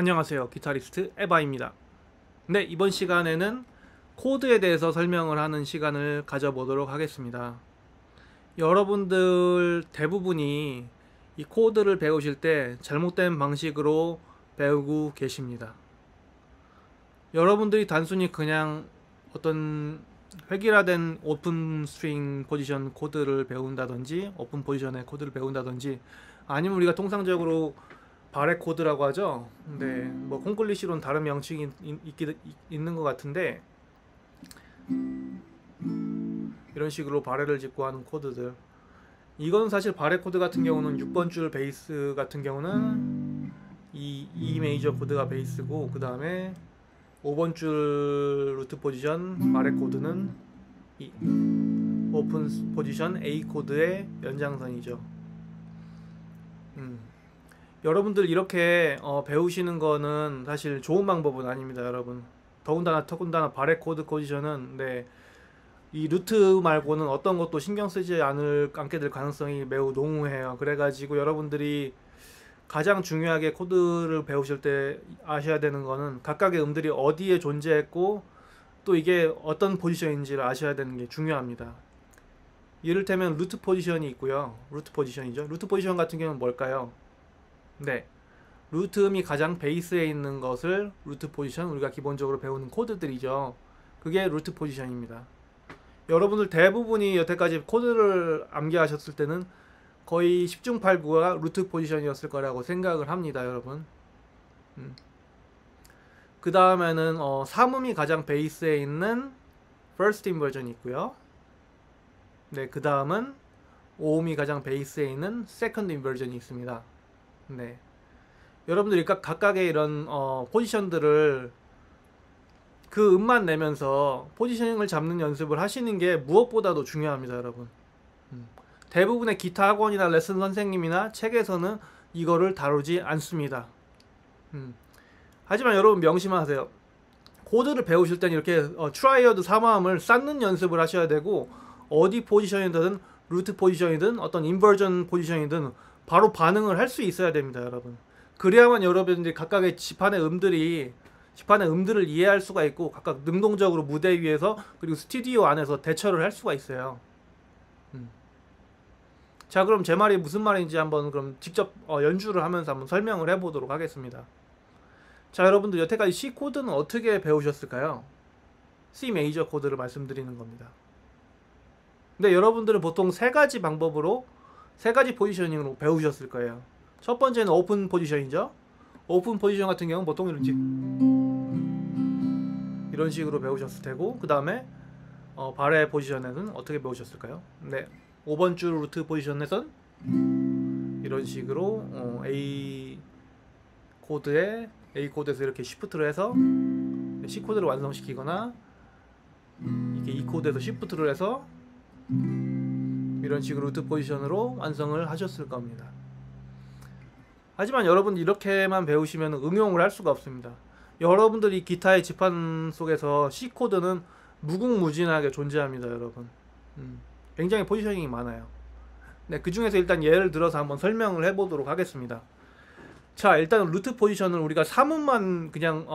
안녕하세요. 기타리스트 에바입니다. 네, 이번 시간에는 코드에 대해서 설명을 하는 시간을 가져보도록 하겠습니다. 여러분들 대부분이 이 코드를 배우실 때 잘못된 방식으로 배우고 계십니다. 여러분들이 단순히 그냥 어떤 획일화된 오픈 스트링 포지션 코드를 배운다든지 오픈 포지션의 코드를 배운다든지 아니면 우리가 통상적으로 바레 코드라고 하죠. 네, 뭐 콩글리시로는 다른 명칭이 있는 것 같은데 이런 식으로 바레를 짚고 하는 코드들, 이건 사실 바레 코드 같은 경우는 6번 줄 베이스 같은 경우는 E 메이저 코드가 베이스고, 그 다음에 5번 줄 루트 포지션 바레 코드는 이 오픈 포지션 A 코드의 연장선이죠. 여러분들 이렇게 배우시는 거는 사실 좋은 방법은 아닙니다, 여러분. 더군다나 바레 코드 포지션은 이 루트 말고는 어떤 것도 신경 쓰지 않게 될 가능성이 매우 농후해요. 그래가지고 여러분들이 가장 중요하게 코드를 배우실 때 아셔야 되는 거는 각각의 음들이 어디에 존재했고 또 이게 어떤 포지션인지를 아셔야 되는 게 중요합니다. 이를테면 루트 포지션이 있고요. 루트 포지션이죠. 루트 포지션 같은 경우는 뭘까요? 네, 루트 음이 가장 베이스에 있는 것을 루트 포지션, 우리가 기본적으로 배우는 코드들이죠. 그게 루트 포지션입니다. 여러분들 대부분이 여태까지 코드를 암기하셨을 때는 거의 10중 8구가 루트 포지션이었을 거라고 생각을 합니다, 여러분. 그 다음에는 3음이 가장 베이스에 있는 first inversion이 있고요. 네, 그 다음은 5음이 가장 베이스에 있는 second inversion이 있습니다. 네, 여러분들이 각각의 이런 포지션들을 그 음만 내면서 포지셔닝을 잡는 연습을 하시는 게 무엇보다도 중요합니다, 여러분. 대부분의 기타 학원이나 레슨 선생님이나 책에서는 이거를 다루지 않습니다. 하지만 여러분 명심하세요. 코드를 배우실 때는 이렇게 트라이어드 3화음을 쌓는 연습을 하셔야 되고, 어디 포지션이든 루트 포지션이든 어떤 인버전 포지션이든 바로 반응을 할 수 있어야 됩니다, 여러분. 그래야만 여러분들이 각각의 지판의 음들을 이해할 수가 있고 각각 능동적으로 무대 위에서 그리고 스튜디오 안에서 대처를 할 수가 있어요. 자, 그럼 제 말이 무슨 말인지 한번 그럼 직접 연주를 하면서 한번 설명을 해보도록 하겠습니다. 자, 여러분들 여태까지 C 코드는 어떻게 배우셨을까요? C 메이저 코드를 말씀드리는 겁니다. 근데 여러분들은 보통 세 가지 포지셔닝으로 배우셨을 거예요. 첫 번째는 오픈 포지션이죠. 오픈 포지션 같은 경우는 보통 이런 식으로 배우셨을 테고, 그 다음에 바레 포지션에는 어떻게 배우셨을까요? 네, 5번 줄 루트 포지션에선 이런 식으로 A 코드에서 이렇게 시프트를 해서 C 코드를 완성시키거나, 이게 E 코드에서 시프트를 해서 이런 식으로 루트 포지션으로 완성을 하셨을 겁니다. 하지만 여러분 이렇게만 배우시면 응용을 할 수가 없습니다. 여러분들이 기타의 지판 속에서 C 코드는 무궁무진하게 존재합니다, 여러분. 굉장히 포지셔닝이 많아요. 네, 그 중에서 일단 예를 들어서 한번 설명을 해보도록 하겠습니다. 자, 일단 루트 포지션을 우리가 3음만 그냥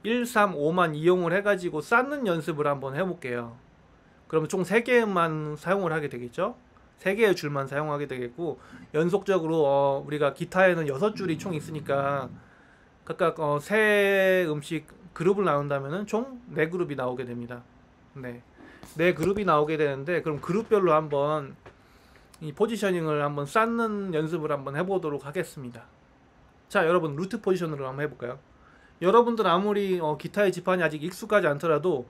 1, 3, 5만 이용을 해가지고 쌓는 연습을 한번 해볼게요. 그러면 총 3개의 음만 사용을 하게 되겠죠? 3개의 줄만 사용하게 되겠고, 연속적으로 우리가 기타에는 6줄이 총 있으니까 각각 3음씩 그룹을 나눈다면 총 4그룹이 나오게 됩니다. 네, 4그룹이 나오게 되는데, 그럼 그룹별로 한번 이 포지셔닝을 한번 쌓는 연습을 한번 해보도록 하겠습니다. 자, 여러분 루트 포지션으로 한번 해볼까요? 여러분들 아무리 기타의 지판이 아직 익숙하지 않더라도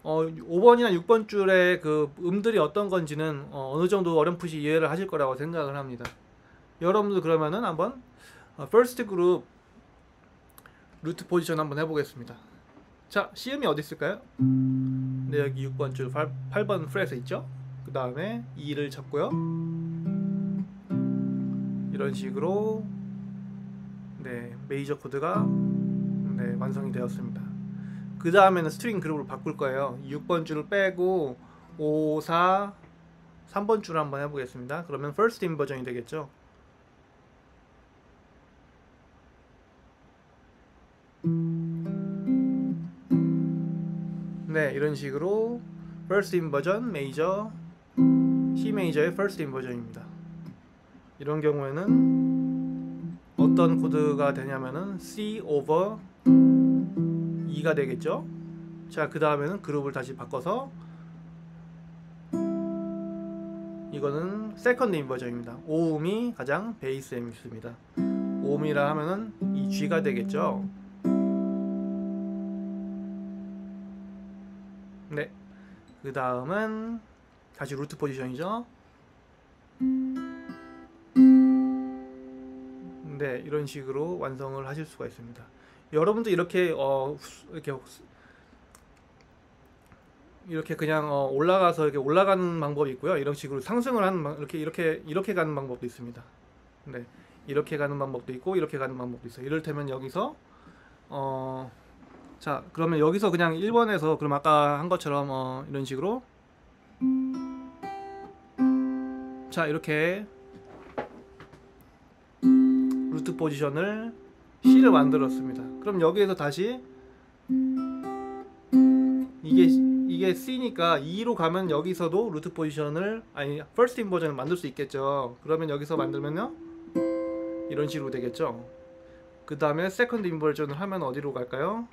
5번이나 6번 줄의 그 음들이 어떤 건지는 어느 정도 어렴풋이 이해를 하실 거라고 생각을 합니다. 여러분들 그러면은 한번 first 그룹 루트 포지션 한번 해보겠습니다. 자, C음이 어디 있을까요? 네, 여기 6번 줄 8번 프렛에 있죠? 그 다음에 E를 잡고요. 이런 식으로 네, 메이저 코드가 네, 완성이 되었습니다. 그 다음에는 스트링 그룹을 바꿀 거예요. 6번 줄을 빼고 5, 4, 3번 줄을 한번 해보겠습니다. 그러면 first inversion이 되겠죠. 네, 이런 식으로 first inversion 메이저 C 메이저의 first inversion입니다. 이런 경우에는 어떤 코드가 되냐면은 C over 2가 되겠죠. 자, 그 다음에는 그룹을 다시 바꿔서 이거는 세컨드 인버전입니다. 5음이 가장 베이스 M입니다. 5음이라 하면은 이 G가 되겠죠. 네, 그 다음은 다시 루트 포지션이죠. 네, 이런 식으로 완성을 하실 수가 있습니다. 여러분도 이렇게 그냥 올라가서 이렇게 올라가는 방법이 있고요. 이런 식으로 상승을 하는 이렇게 가는 방법도 있습니다. 네, 이렇게 가는 방법도 있고 이렇게 가는 방법도 있어요. 이를테면 여기서 자, 그러면 여기서 그냥 1번에서 그럼 아까 한 것처럼 이런 식으로 자, 이렇게 루트 포지션을 C를 만들었습니다. 그럼 여기에서 다시 이게 C니까 2로 가면 여기서도 루트 포지션을 first inversion을 만들 수 있겠죠. 그러면 여기서 만들면요 이런 식으로 되겠죠. 그 다음에 second inversion을 하면 어디로 갈까요?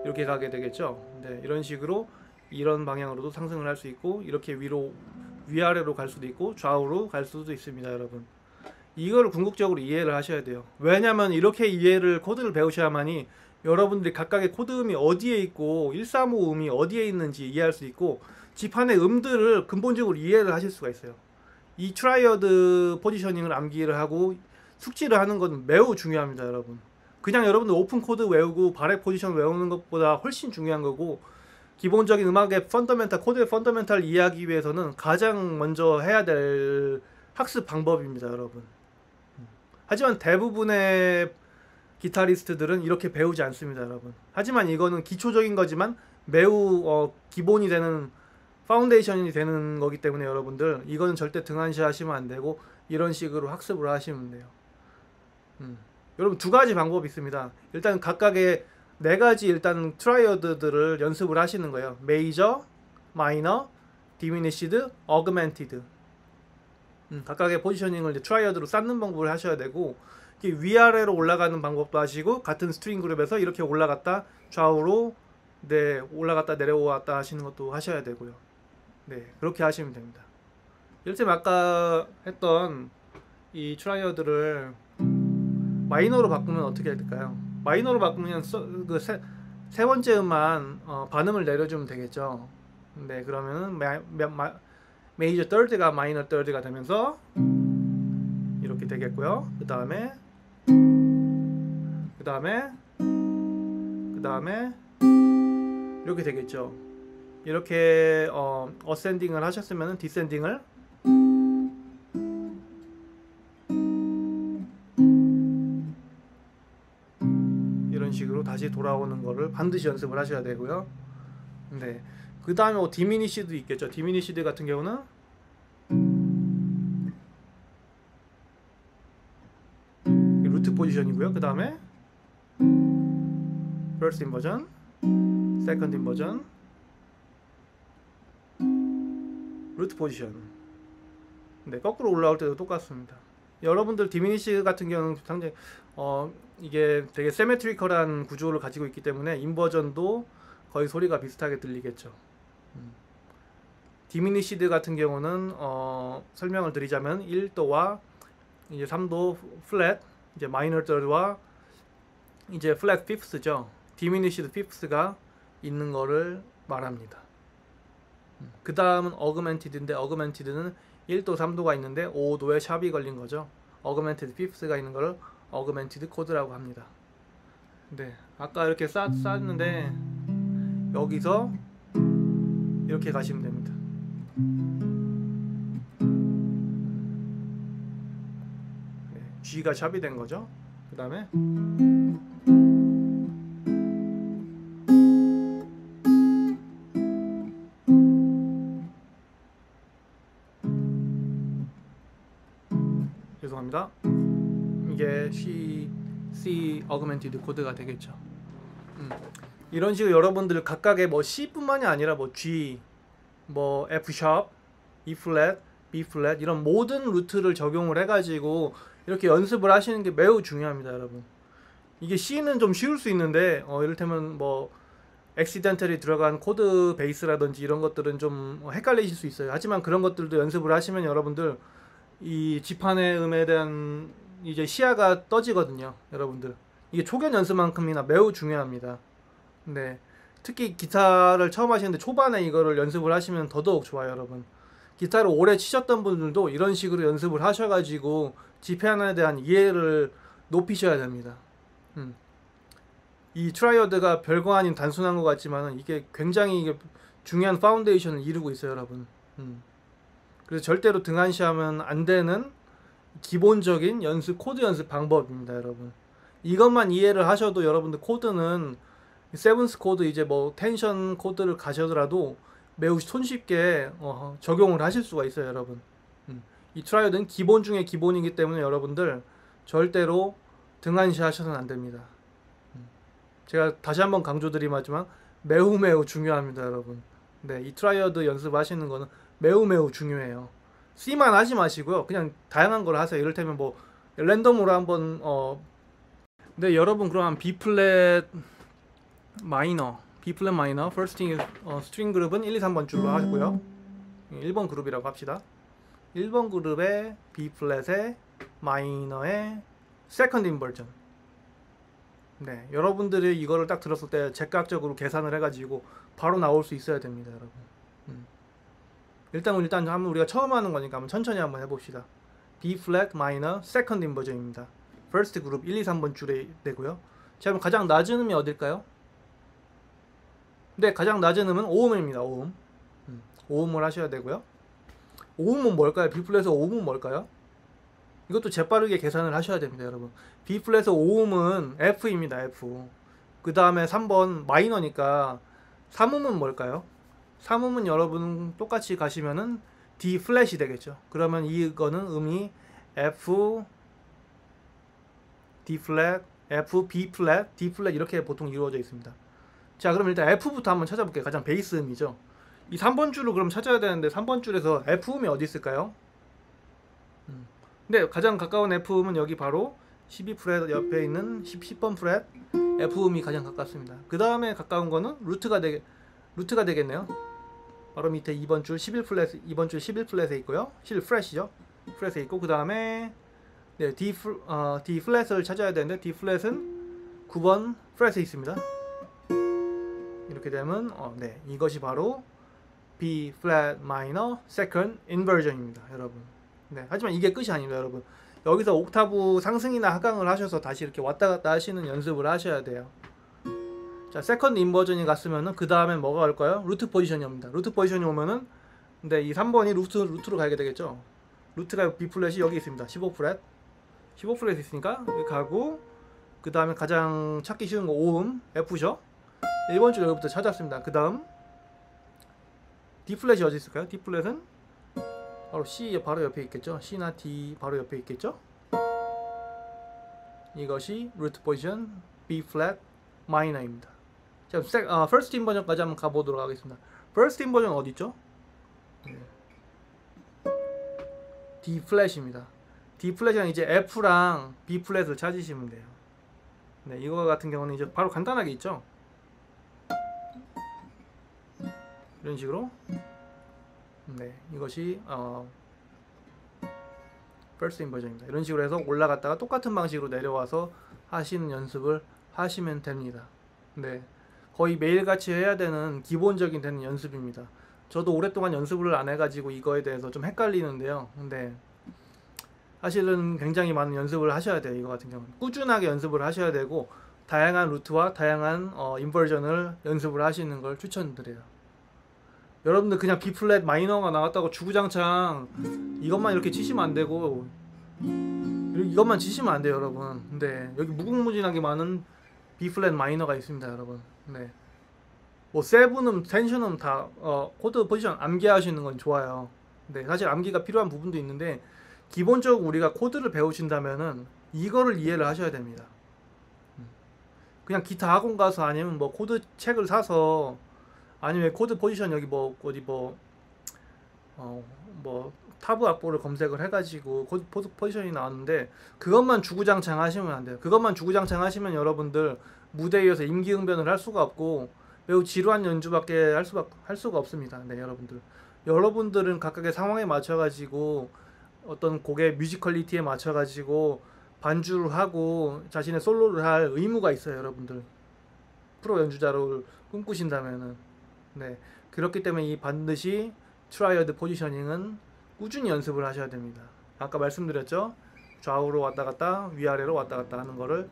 이렇게 가게 되겠죠. 네, 이런 식으로 이런 방향으로도 상승을 할 수 있고 이렇게 위아래로 갈 수도 있고 좌우로 갈 수도 있습니다. 여러분, 이거를 궁극적으로 이해를 하셔야 돼요. 왜냐면 이렇게 코드를 배우셔야만이 여러분들이 각각의 코드음이 어디에 있고 135음이 어디에 있는지 이해할 수 있고 지판의 음들을 근본적으로 이해를 하실 수가 있어요. 이 트라이어드 포지셔닝을 암기를 하고 숙지를 하는 건 매우 중요합니다. 여러분, 그냥 여러분들 오픈 코드 외우고 바렛 포지션 외우는 것보다 훨씬 중요한 거고, 기본적인 음악의 코드의 펀더멘탈 이해하기 위해서는 가장 먼저 해야 될 학습 방법입니다. 여러분, 하지만 대부분의 기타리스트들은 이렇게 배우지 않습니다. 여러분, 하지만 이거는 기초적인 거지만 매우 기본이 되는 파운데이션이 되는 거기 때문에 여러분들 이거는 절대 등한시 하시면 안 되고 이런 식으로 학습을 하시면 돼요. 여러분, 두 가지 방법이 있습니다. 일단 각각의 네 가지 일단 트라이어드들을 연습을 하시는 거예요. 메이저, 마이너, 디미니시드, 어그멘티드. 각각의 포지셔닝을 이제 트라이어드로 쌓는 방법을 하셔야 되고, 위아래로 올라가는 방법도 하시고 같은 스트링 그룹에서 이렇게 올라갔다 좌우로 올라갔다 내려왔다 하시는 것도 하셔야 되고요. 네, 그렇게 하시면 됩니다. 이를테면 아까 했던 이 트라이어드를 마이너로 바꾸면 어떻게 될까요? 마이너로 바꾸면 세 번째 음만 반음을 내려주면 되겠죠. 네, 그러면은 메이저 thir드가 마이너 third가 되면서 이렇게 되겠고요. 그 다음에 이렇게 되겠죠. 이렇게 어센딩을 하셨으면 디센딩을 이런 식으로 다시 돌아오는 거를 반드시 연습을 하셔야 되고요. 네, 그 다음에 디미니시도 있겠죠. 디미니시드 같은 경우는 루트 포지션이고요. 그 다음에 first inversion, second inversion, 루트 포지션. 네, 거꾸로 올라올 때도 똑같습니다. 여러분들 디미니시 같은 경우는 상당히 이게 되게 세메트리컬한 구조를 가지고 있기 때문에 인버전도 거의 소리가 비슷하게 들리겠죠. 디미니시드 같은 경우는 설명을 드리자면 1도와 이제 3도 플랫, 이제 마이너 thir드와 이제 플랫 피프스죠. 디미니시드 피프스가 있는 거를 말합니다. 그 다음은 어그멘티드인데, 어그멘티드는 1도 3도가 있는데 5도에 샵이 걸린 거죠. 어그멘티드 피프스가 있는 거를 어그멘티드 코드라고 합니다. 네, 아까 이렇게 쌓았는데 여기서 이렇게 가시면 됩니다. 네, G가 샵이 된 거죠. 그 다음에 죄송합니다. 이게 C 어그멘티드 코드가 되겠죠. 이런 식으로 여러분들 각각의 뭐 C뿐만이 아니라 뭐 G, 뭐 F 샵, E 플랫, B 플랫 이런 모든 루트를 적용을 해가지고 이렇게 연습을 하시는 게 매우 중요합니다, 여러분. 이게 C는 좀 쉬울 수 있는데 이를테면 뭐 액시덴털이 들어간 코드 베이스라든지 이런 것들은 좀 헷갈리실 수 있어요. 하지만 그런 것들도 연습을 하시면 여러분들 이 지판의 음에 대한 이제 시야가 떠지거든요, 여러분들. 이게 초견 연습만큼이나 매우 중요합니다. 네, 특히 기타를 처음 하시는데 초반에 이거를 연습을 하시면 더더욱 좋아요, 여러분. 기타를 오래 치셨던 분들도 이런 식으로 연습을 하셔가지고 지판에 대한 이해를 높이셔야 됩니다. 이 트라이어드가 별거 아닌 단순한 것 같지만 이게 굉장히 중요한 파운데이션을 이루고 있어요, 여러분. 그래서 절대로 등한시하면 안 되는 기본적인 연습, 코드 연습 방법입니다, 여러분. 이것만 이해를 하셔도 여러분들 코드는 세븐스 코드 이제 뭐 텐션 코드를 가셔더라도 매우 손쉽게 적용을 하실 수가 있어요, 여러분. 이 트라이어드는 기본 중에 기본이기 때문에 여러분들 절대로 등한시 하셔서는 안 됩니다. 제가 다시 한번 강조드리지만 매우 중요합니다, 여러분. 네, 이 트라이어드 연습하시는 거는 매우 중요해요. C만 하지 마시고요. 그냥 다양한 걸 하세요. 이를테면 뭐 랜덤으로 한번 네, 여러분 그럼 B 플랫 마이너, B 플랫 마이너 퍼스트 스트링 그룹은 1, 2, 3번 줄로 하고요. 1번 그룹이라고 합시다. 1번 그룹의 B 플랫의 마이너의 세컨드 인버전. 네, 여러분들이 이거를 딱 들었을 때 즉각적으로 계산을 해가지고 바로 나올 수 있어야 됩니다, 여러분. 일단 한번 우리가 처음 하는 거니까 한번 천천히 한번 해봅시다. B 플랫 마이너 세컨드 인버전입니다. 퍼스트 그룹 1, 2, 3번 줄에 되고요. 자, 그럼 가장 낮은 음이 어딜까요? 네, 가장 낮은 음은 5음입니다. 5음. 5음을 하셔야 되고요. 5음은 뭘까요? B 플랫에서 5음은 뭘까요? 이것도 재빠르게 계산을 하셔야 됩니다, 여러분. B 플랫에서 5음은 F입니다, F. 그 다음에 3번 마이너니까 3음은 뭘까요? 3음은 여러분 똑같이 가시면은 D 플랫이 되겠죠. 그러면 이거는 음이 F, D 플랫, F, B 플랫, D 플랫 이렇게 보통 이루어져 있습니다. 자, 그럼 일단 F부터 한번 찾아볼게요. 가장 베이스 음이죠. 이 3번 줄을 그럼 찾아야 되는데 3번 줄에서 F음이 어디 있을까요? 근데 가장 가까운 F음은 여기 바로 12프렛 옆에 있는 10번 프렛 F음이 가장 가깝습니다. 그 다음에 가까운 거는 루트가 되겠네요. 바로 밑에 2번 줄 11플랫, 2번 줄 11플랫에 있고요. 11프렛이죠. 플랫에 있고 그 다음에 네, D 플랫을 찾아야 되는데 D 플랫은 9번 프렛에 있습니다. 이렇게 되면 네, 이것이 바로 B 플랫 마이너 세컨드 인버전입니다, 여러분. 네, 하지만 이게 끝이 아닙니다, 여러분. 여기서 옥타브 상승이나 하강을 하셔서 다시 이렇게 왔다 갔다 하시는 연습을 하셔야 돼요. 자, 세컨드 인버전이 갔으면은 그 다음엔 뭐가 올까요? 루트 포지션이 옵니다. 루트 포지션이 오면은 근데 이 3번이 루트로 가게 되겠죠. 루트가 B 플랫이 여기 있습니다. 15프렛. 15프렛 있으니까 여기 가고 그 다음에 가장 찾기 쉬운 거 5음 F죠. 1번 줄 여기부터 찾았습니다. 그 다음 D 플랫이 어디 있을까요? D 플랫은 바로 C 바로 옆에 있겠죠. C나 D 바로 옆에 있겠죠. 이것이 루트 포지션 B 플랫 마이너입니다. 자, 퍼스트 인버전까지 한번 가보도록 하겠습니다. 퍼스트 인버전 어디 있죠? D 플랫입니다. D 플랫은 이제 F랑 B 플랫을 찾으시면 돼요. 네, 이거 같은 경우는 이제 바로 간단하게 있죠. 이런 식으로. 네, 이것이 퍼스트 인버전입니다. 이런 식으로 해서 올라갔다가 똑같은 방식으로 내려와서 하시는 연습을 하시면 됩니다. 네, 거의 매일같이 해야 되는 기본적인 되는 연습입니다. 저도 오랫동안 연습을 안 해가지고 이거에 대해서 좀 헷갈리는데요. 근데 사실은 굉장히 많은 연습을 하셔야 돼요. 이거 같은 경우는 꾸준하게 연습을 하셔야 되고 다양한 루트와 다양한 인버전을 연습을 하시는 걸 추천드려요. 여러분들 그냥 B 플랫 마이너가 나왔다고 주구장창 이것만 이렇게 치시면 안 되고 이것만 치시면 안 돼요, 여러분. 근데 여기 무궁무진하게 많은 B 플랫 마이너가 있습니다, 여러분. 네, 뭐 세븐음, 텐션음 다 코드 포지션 암기하시는 건 좋아요. 네, 사실 암기가 필요한 부분도 있는데 기본적으로 우리가 코드를 배우신다면은 이거를 이해를 하셔야 됩니다. 그냥 기타 학원 가서 아니면 뭐 코드 책을 사서 아니면 코드 포지션 여기 뭐 어디 뭐 타브 악보를 검색을 해가지고 코드 포지션이 나왔는데 그것만 주구장창 하시면 안 돼요. 그것만 주구장창 하시면 여러분들 무대에 의해서 임기응변을 할 수가 없고 매우 지루한 연주밖에 할 수가 없습니다. 네, 여러분들은 각각의 상황에 맞춰가지고 어떤 곡의 뮤지컬리티에 맞춰가지고 반주를 하고 자신의 솔로를 할 의무가 있어요. 여러분들 프로 연주자를 꿈꾸신다면은. 네, 그렇기 때문에 이 반드시 트라이어드 포지셔닝은 꾸준히 연습을 하셔야 됩니다. 아까 말씀드렸죠? 좌우로 왔다 갔다 위아래로 왔다 갔다 하는 거를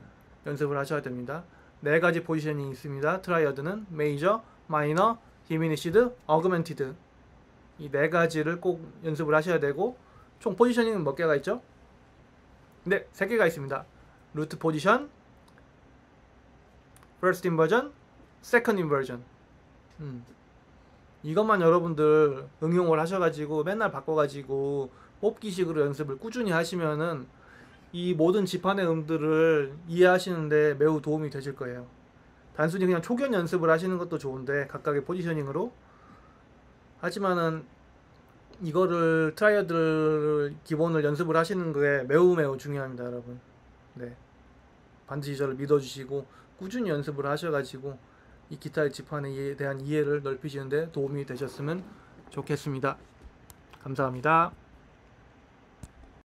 연습을 하셔야 됩니다. 네 가지 포지셔닝이 있습니다. 트라이어드는 메이저, 마이너, 디미니시드, 어그멘티드 이 네 가지를 꼭 연습을 하셔야 되고 총 포지셔닝은 몇 개가 있죠? 네, 3개가 있습니다. 루트 포지션, first inversion, second inversion. 이것만 여러분들 응용을 하셔가지고 맨날 바꿔가지고 뽑기식으로 연습을 꾸준히 하시면은 이 모든 지판의 음들을 이해하시는데 매우 도움이 되실 거예요. 단순히 그냥 초견 연습을 하시는 것도 좋은데 각각의 포지셔닝으로 하지만은 이거를 트라이어드 기본을 연습을 하시는 게 매우 중요합니다, 여러분. 네, 반드시 저를 믿어주시고 꾸준히 연습을 하셔가지고 이 기타의 지판에 대한 이해를 넓히시는데 도움이 되셨으면 좋겠습니다. 감사합니다.